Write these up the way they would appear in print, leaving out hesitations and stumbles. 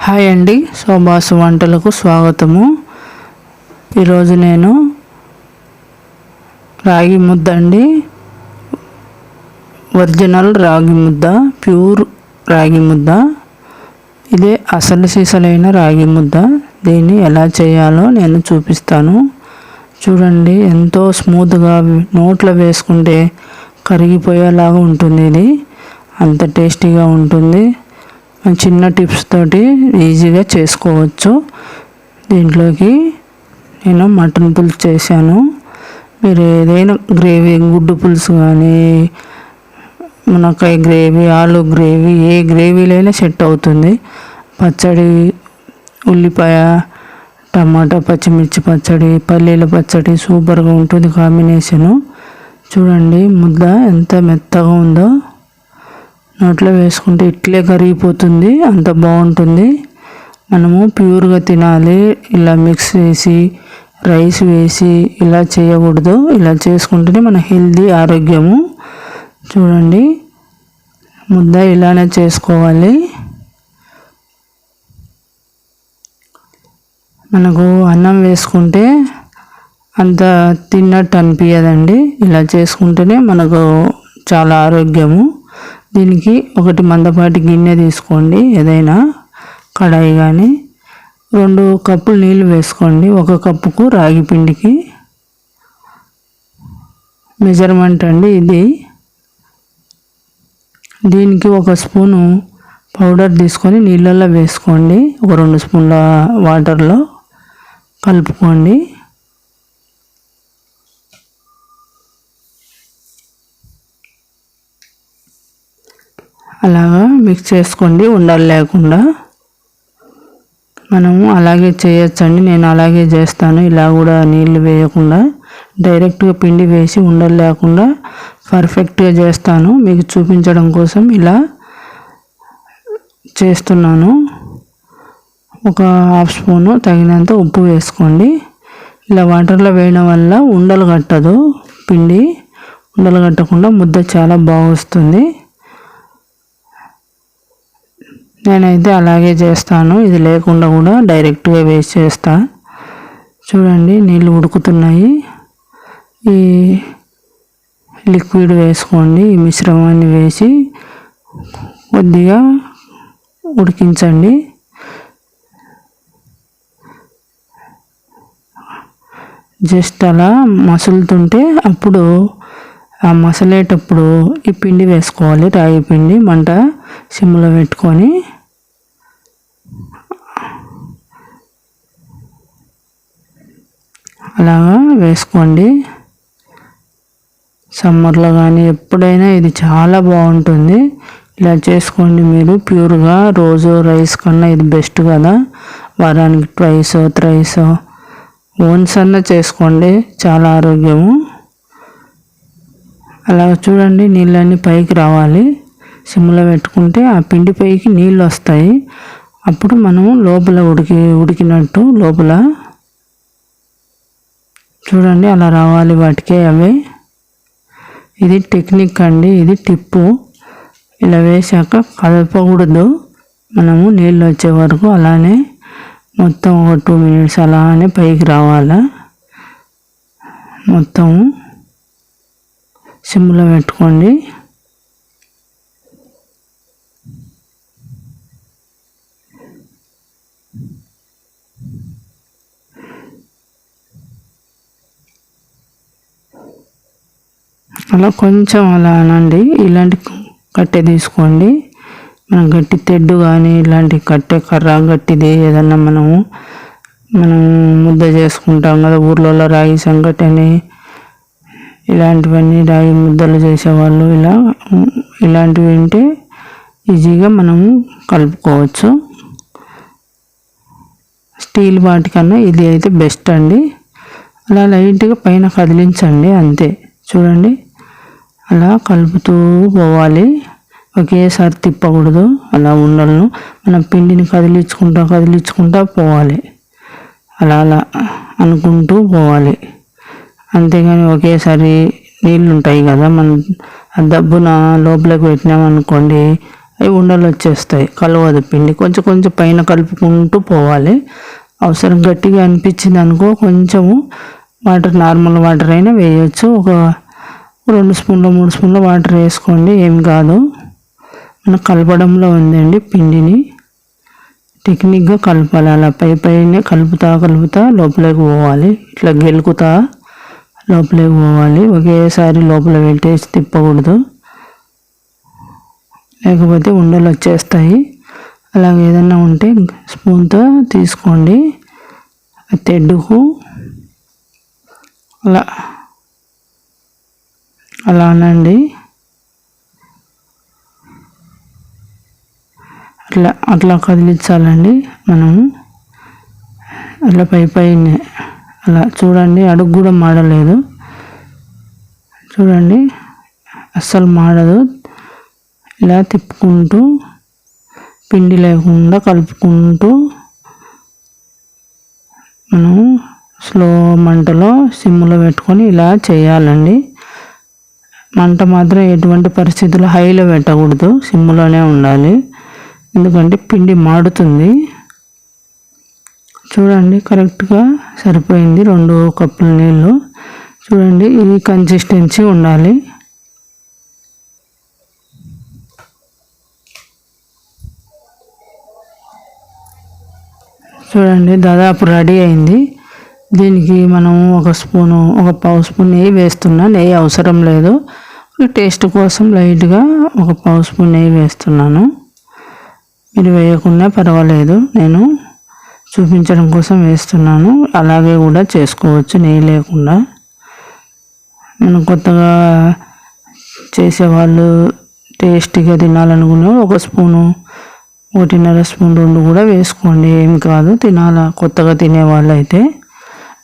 Hi అండి, శోభాసు వంటలకు స్వాగతము. ఈరోజు నేను రాగి ముద్ద అండి, ఒరిజినల్ రాగి ముద్ద, ప్యూర్ రాగి ముద్ద. ఇదే అసలు సీసలైన రాగి ముద్ద. దీన్ని ఎలా చేయాలో నేను చూపిస్తాను. చూడండి, ఎంతో స్మూత్గా నోట్లో వేసుకుంటే కరిగిపోయేలాగా ఉంటుంది. ఇది అంత టేస్టీగా ఉంటుంది. చిన్న టిప్స్ తోటి ఈజీగా చేసుకోవచ్చు. దీంట్లోకి నేను మటన్ పులుసు చేశాను. మీరు ఏదైనా గ్రేవీ, గుడ్డు పులుసు కానీ, మునక్కాయ గ్రేవీ, ఆలు గ్రేవీ, ఏ గ్రేవీలైనా సెట్ అవుతుంది. పచ్చడి, ఉల్లిపాయ, టమాటా, పచ్చిమిర్చి పచ్చడి, పల్లీల పచ్చడి సూపర్గా ఉంటుంది కాంబినేషను. చూడండి, ముద్ద ఎంత మెత్తగా ఉందో. నోట్లో వేసుకుంటే ఇట్లే కరిగిపోతుంది, అంత బాగుంటుంది. మనము ప్యూర్గా తినాలి. ఇలా మిక్స్ చేసి రైస్ వేసి ఇలా చేయకూడదు. ఇలా చేసుకుంటేనే మన హెల్దీ, ఆరోగ్యము. చూడండి, ముద్ద ఇలానే చేసుకోవాలి. మనకు అన్నం వేసుకుంటే అంత తిన్నట్టు అనిపించదండి. ఇలా చేసుకుంటేనే మనకు చాలా ఆరోగ్యము. దీనికి ఒకటి మందపాటి గిన్నె తీసుకోండి, ఏదైనా కడాయి కానీ. 2 కప్పులు నీళ్ళు వేసుకోండి. 1 కప్పుకు రాగి పిండికి మెజర్మెంట్ అండి ఇది. దీనికి 1 స్పూను పౌడర్ తీసుకొని నీళ్ళల్లో వేసుకోండి. 2 స్పూన్ల వాటర్లో కలుపుకోండి. అలాగా మిక్స్ చేసుకోండి, ఉండలు లేకుండా. మనము అలాగే చేయొచ్చండి. నేను అలాగే చేస్తాను. ఇలా కూడా నీళ్ళు వేయకుండా డైరెక్ట్గా పిండి వేసి ఉండలు లేకుండా పర్ఫెక్ట్గా చేస్తాను. మీకు చూపించడం కోసం ఇలా చేస్తున్నాను. 1/2 స్పూను తగినంత ఉప్పు వేసుకోండి. ఇలా వాటర్లో వేయడం వల్ల ఉండలు కట్టదు పిండి. ఉండలు కట్టకుండా ముద్ద చాలా బాగా వస్తుంది. నేనైతే అలాగే చేస్తాను. ఇది లేకుండా కూడా డైరెక్ట్గా వేసి చేస్తా. చూడండి, నీళ్ళు ఉడుకుతున్నాయి. ఈ లిక్విడ్ వేసుకోండి. ఈ మిశ్రమాన్ని వేసి కొద్దిగా ఉడికించండి. జస్ట్ అలా మసులుతుంటే అప్పుడు ఆ మసలేటప్పుడు ఈ పిండి వేసుకోవాలి. రాగి పిండి మంట సిమ్లో పెట్టుకొని అలాగా వేసుకోండి. సమ్మర్లో కానీ ఎప్పుడైనా ఇది చాలా బాగుంటుంది. ఇలా చేసుకోండి. మీరు ప్యూర్గా రోజు రైస్ కన్నా ఇది బెస్ట్ కదా. వారానికి 2 3 వన్స్ అన్నా చేసుకోండి, చాలా ఆరోగ్యము. అలా చూడండి, నీళ్ళన్నీ పైకి రావాలి. సిమ్లో పెట్టుకుంటే ఆ పిండి పైకి నీళ్ళు వస్తాయి. అప్పుడు మనం లోపల ఉడికినట్టు లోపల. చూడండి, అలా రావాలి వాటికే అవే. ఇది టెక్నిక్ అండి, ఇది టిప్పు. ఇలా వేసాక కదపకూడదు. మనము నీళ్ళు వచ్చే వరకు అలానే మొత్తం 2 మినిట్స్ అలానే పైకి రావాలా. మొత్తం సిమ్లో పెట్టుకోండి. అలా కొంచెం అలా అనండి. ఇలాంటి కట్టె తీసుకోండి. మనం గట్టి తెడ్డు కానీ ఇలాంటి కట్టె, కర్ర గట్టిది ఏదన్నా మనం ముద్ద చేసుకుంటాం కదా ఊర్లలో, రాగి సంగటి అని ఇలాంటివన్నీ రాగి ముద్దలు చేసేవాళ్ళు. ఇలాంటివి ఉంటే ఈజీగా మనము కలుపుకోవచ్చు. స్టీల్ వాటికన్నా ఇది అయితే బెస్ట్ అండి. అలా లైట్గా పైన కదిలించండి, అంతే. చూడండి, అలా కలుపుతూ పోవాలి. ఒకేసారి తిప్పకూడదు. అలా ఉండలను మనం పిండిని కదిలించుకుంటా పోవాలి. అలా అనుకుంటూ పోవాలి. అంతేగాని ఒకేసారి నీళ్ళు ఉంటాయి కదా, మనం ఆ దబ్బున లోపలికి పెట్టినామనుకోండి అవి ఉండలు వచ్చేస్తాయి, కలవదు పిండి. కొంచెం కొంచెం పైన కలుపుకుంటూ పోవాలి. అవసరం గట్టిగా అనిపించింది అనుకో కొంచెము వాటర్, నార్మల్ వాటర్ అయినా వేయచ్చు. ఒక 2 స్పూన్లు 3 స్పూన్ల వాటర్ వేసుకోండి, ఏం కాదు. మనం కలపడంలో ఉందండి పిండిని. టెక్నిక్గా కలపాలి. అలా పైనే కలుపుతా లోపలికి పోవాలి. ఇట్లా గెలుకుతా లోపలికి పోవాలి. ఒకేసారి లోపల పెట్టేసి తిప్పకూడదు, లేకపోతే ఉండలు వచ్చేస్తాయి. అలాగే ఏదన్నా ఉంటే స్పూన్తో తీసుకోండి. తెడ్డుకు అలా అనండి. అట్లా కదిలించాలండి మనము. అట్లా పైన అలా చూడండి, అడుగు కూడా మాడలేదు. చూడండి, అస్సలు మాడదు. ఇలా తిప్పుకుంటూ పిండి లేకుండా కలుపుకుంటూ మనం స్లో మంటలో సిమ్లో పెట్టుకొని ఇలా చేయాలండి. మంట మాత్రం ఎటువంటి పరిస్థితుల్లో హైలో పెట్టకూడదు, సిమ్లోనే ఉండాలి. ఎందుకంటే పిండి మాడుతుంది. చూడండి, కరెక్ట్గా సరిపోయింది. 2 కప్పుల నీళ్ళు. చూడండి, ఈ కన్సిస్టెన్సీ ఉండాలి. చూడండి, దాదాపు రెడీ అయింది. దీనికి మనం ఒక పావు స్పూన్ నెయ్యి వేస్తున్నా. నెయ్యి అవసరం లేదు, టేస్ట్ కోసం లైట్గా ఒక పావు స్పూన్ నెయ్యి వేస్తున్నాను. మీరు వేయకుండా పర్వాలేదు, నేను చూపించడం కోసం వేస్తున్నాను. అలాగే కూడా చేసుకోవచ్చు నెయ్యి లేకుండా. మనం కొత్తగా చేసేవాళ్ళు, టేస్టీగా తినాలనుకున్న 1 స్పూను, 1.5 స్పూన్ 2 కూడా వేసుకోండి, ఏం కాదు. కొత్తగా తినేవాళ్ళు అయితే.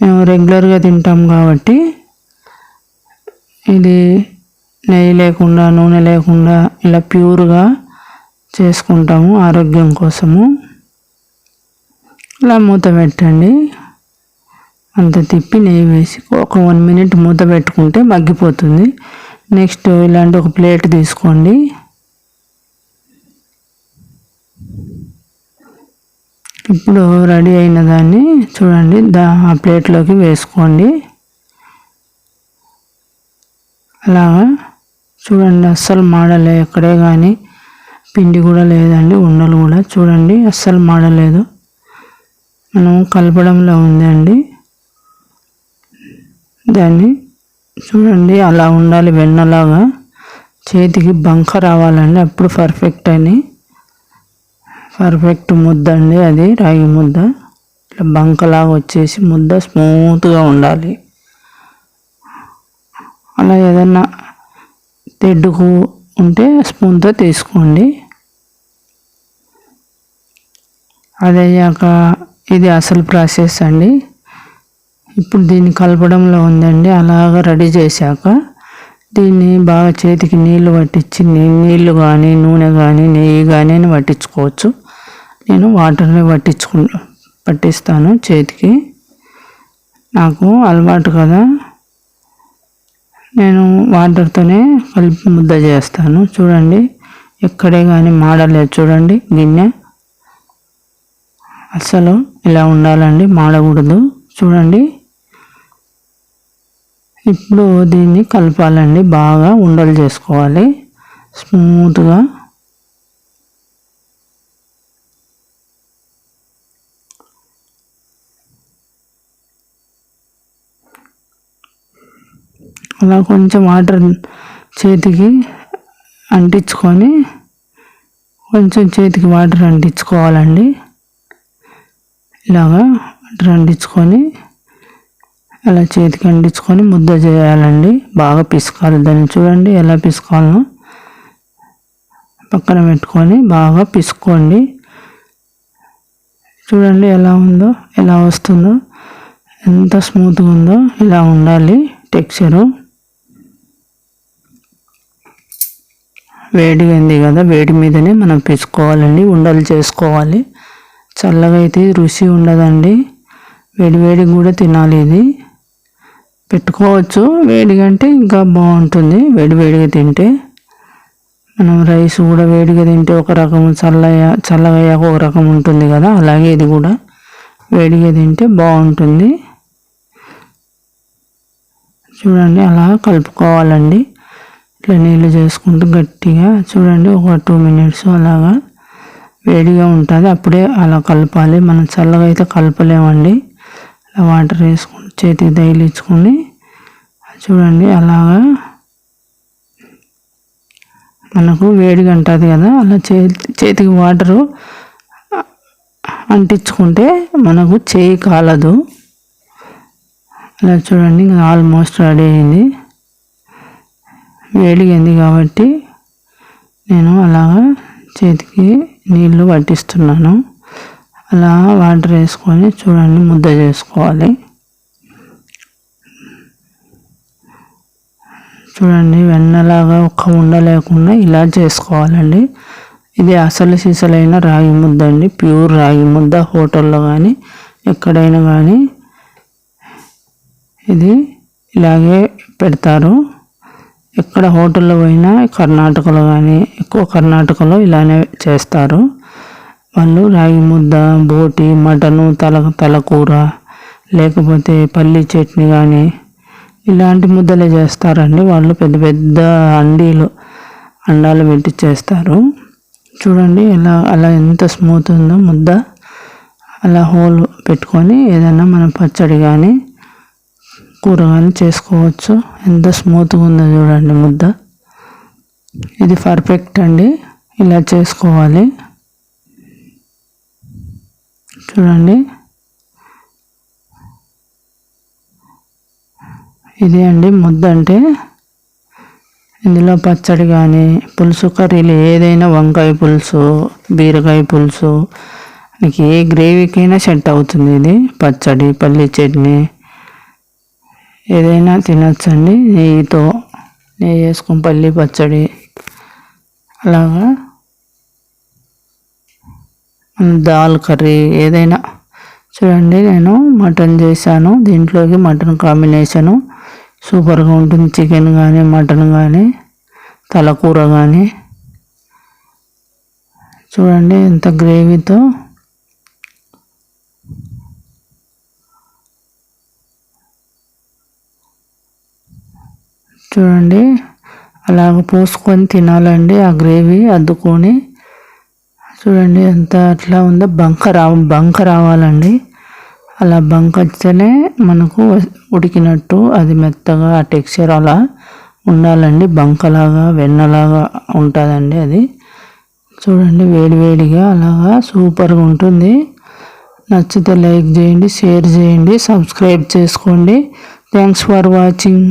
మేము రెగ్యులర్గా తింటాం కాబట్టి ఇది నెయ్యి లేకుండా, నూనె లేకుండా ఇలా ప్యూర్గా చేసుకుంటాము ఆరోగ్యం కోసము. ఇలా మూత పెట్టండి. అంత తిప్పి నెయ్యి వేసి ఒక 1 మినిట్ మూత పెట్టుకుంటే మగ్గిపోతుంది. నెక్స్ట్ ఇలాంటి ఒక ప్లేట్ తీసుకోండి. ఇప్పుడు రెడీ అయిన దాన్ని చూడండి, ఆ ప్లేట్లోకి వేసుకోండి. అలాగా చూడండి, అస్సలు మాడలే ఎక్కడే కానీ. పిండి కూడా లేదండి, ఉండలు కూడా చూడండి అస్సలు మాడలేదు. మనం కలపడంలో ఉందండి. దాన్ని చూడండి, అలా ఉండాలి, వెన్నలాగా. చేతికి బంక రావాలండి, అప్పుడు పర్ఫెక్ట్ ముద్ద అండి అది. రాగి ముద్ద ఇట్లా బంకలాగా వచ్చేసి ముద్ద స్మూత్గా ఉండాలి. అలా ఏదన్నా తెడ్డుకు ఉంటే స్పూన్తో తీసుకోండి. అదయ్యాక ఇది అసలు ప్రాసెస్ అండి. ఇప్పుడు దీన్ని కలపడంలో ఉందండి. అలాగా రెడీ చేశాక దీన్ని బాగా చేతికి నీళ్లు పట్టించి, నీళ్లు కానీ నూనె కానీ నెయ్యి కానీ పట్టించుకోవచ్చు. నేను వాటర్ని పట్టిస్తాను చేతికి, నాకు అలవాటు కదా. నేను వాటర్తోనే కలిపి ముద్ద చేస్తాను. చూడండి, ఎక్కడే కానీ మాడలేదు. చూడండి, గిన్నె అస్సలు ఇలా ఉండాలండి, మాడకూడదు. చూడండి, ఇప్పుడు దీన్ని కలపాలండి, బాగా ఉండలు చేసుకోవాలి స్మూత్గా. అలా కొంచెం వాటర్ చేతికి అంటించుకొని, కొంచెం చేతికి వాటర్ అంటించుకోవాలండి. ఇలాగా వాటర్ అంటించుకొని అలా చేతికి అంటించుకొని ముద్ద చేయాలండి. బాగా పిసకాలి దాన్ని. చూడండి ఎలా పిసకాలనో పక్కన పెట్టుకొని బాగా పిసుకోండి. చూడండి ఎలా ఉందో, ఎలా వస్తుందో, ఎంత స్మూత్గా ఉందో. ఇలా ఉండాలి టెక్స్చరు. వేడిగా ఉంది కదా, వేడి మీదనే మనం పిసుకోవాలండి, ఉండలు చేసుకోవాలి. చల్లగా అయితే రుచి ఉండదండి, వేడివేడిగా కూడా తినాలి. ఇది పెట్టుకోవచ్చు, వేడిగా అంటే ఇంకా బాగుంటుంది. వేడివేడిగా తింటే మనం రైస్ కూడా వేడిగా తింటే ఒక రకం, చల్లగయ్యాక ఒక రకం ఉంటుంది కదా, అలాగే ఇది కూడా వేడిగా తింటే బాగుంటుంది. చూడండి అలా కలుపుకోవాలండి. ఇట్లా నీళ్ళు చేసుకుంటూ గట్టిగా చూడండి ఒక 2 minutes అలాగా వేడిగా ఉంటుంది, అప్పుడే అలా కలపాలి. మనం చల్లగా అయితే కలపలేమండి. అలా వాటర్ వేసుకొని చేతికి తగిలించుకొని చూడండి అలాగా మనకు వేడిగా ఉంటుంది కదా, అలా చేతికి వాటరు అంటించుకుంటే మనకు చేయి కాలదు. అలా చూడండి ఆల్మోస్ట్ రెడీ అయింది. వేడిగింది కాబట్టి నేను అలాగా చేతికి నీళ్ళు పట్టిస్తున్నాను. అలా వాటర్ వేసుకొని చూడండి ముద్ద చేసుకోవాలి. చూడండి వెన్నలాగా ఒక్క ఉండ లేకుండా ఇలా చేసుకోవాలండి. ఇది అసలు సిసలైన రాగి ముద్ద అండి, ప్యూర్ రాగి ముద్ద. హోటల్లో కానీ ఎక్కడైనా కానీ ఇది ఇలాగే పెడతారు. ఎక్కడ హోటల్లో పోయినా కర్ణాటకలో కానీ, ఎక్కువ కర్ణాటకలో ఇలానే చేస్తారు వాళ్ళు. రాగి ముద్ద, బోటి, మటను, తలకూర, లేకపోతే పల్లి చట్నీ కానీ ఇలాంటి ముద్దలే చేస్తారండి వాళ్ళు. పెద్ద పెద్ద అండాలు పెట్టి చేస్తారు. చూడండి అలా ఎంత స్మూత్ ఉందో ముద్ద. అలా హోల్ పెట్టుకొని ఏదైనా మనం పచ్చడి కానీ కూర కానీ చేసుకోవచ్చు. ఎంత స్మూత్గా ఉందో చూడండి ముద్ద. ఇది పర్ఫెక్ట్ అండి, ఇలా చేసుకోవాలి. చూడండి ఇది అండి ముద్ద అంటే. ఇందులో పచ్చడి కానీ, పులుసు కర్రీలు ఏదైనా, వంకాయ పులుసు, బీరకాయ పులుసు, మీకు ఏ గ్రేవీకైనా సెట్ అవుతుంది ఇది. పచ్చడి, పల్లి చట్నీ ఏదైనా తినచ్చండి. నెయ్యి వేసుకొని పల్లి పచ్చడి అలాగా, దాల్ కర్రీ ఏదైనా. చూడండి నేను మటన్ చేశాను, దీంట్లోకి మటన్ కాంబినేషను సూపర్గా ఉంటుంది. చికెన్ కానీ, మటన్ కానీ, తలకూర కానీ. చూడండి ఎంత గ్రేవీతో. చూడండి అలాగ పోసుకొని తినాలండి, ఆ గ్రేవీ అద్దుకొని. చూడండి ఎంత అట్లా ఉందో, బంక రావాలండి. అలా బంక వస్తేనే మనకు ఉడికినట్టు, అది మెత్తగా ఆ టెక్స్చర్ అలా ఉండాలండి. బంకలాగా వెన్నలాగా ఉంటుందండి అది. చూడండి వేడివేడిగా అలాగా సూపర్గా ఉంటుంది. నచ్చితే లైక్ చేయండి, షేర్ చేయండి, సబ్స్క్రైబ్ చేసుకోండి. Thanks for watching.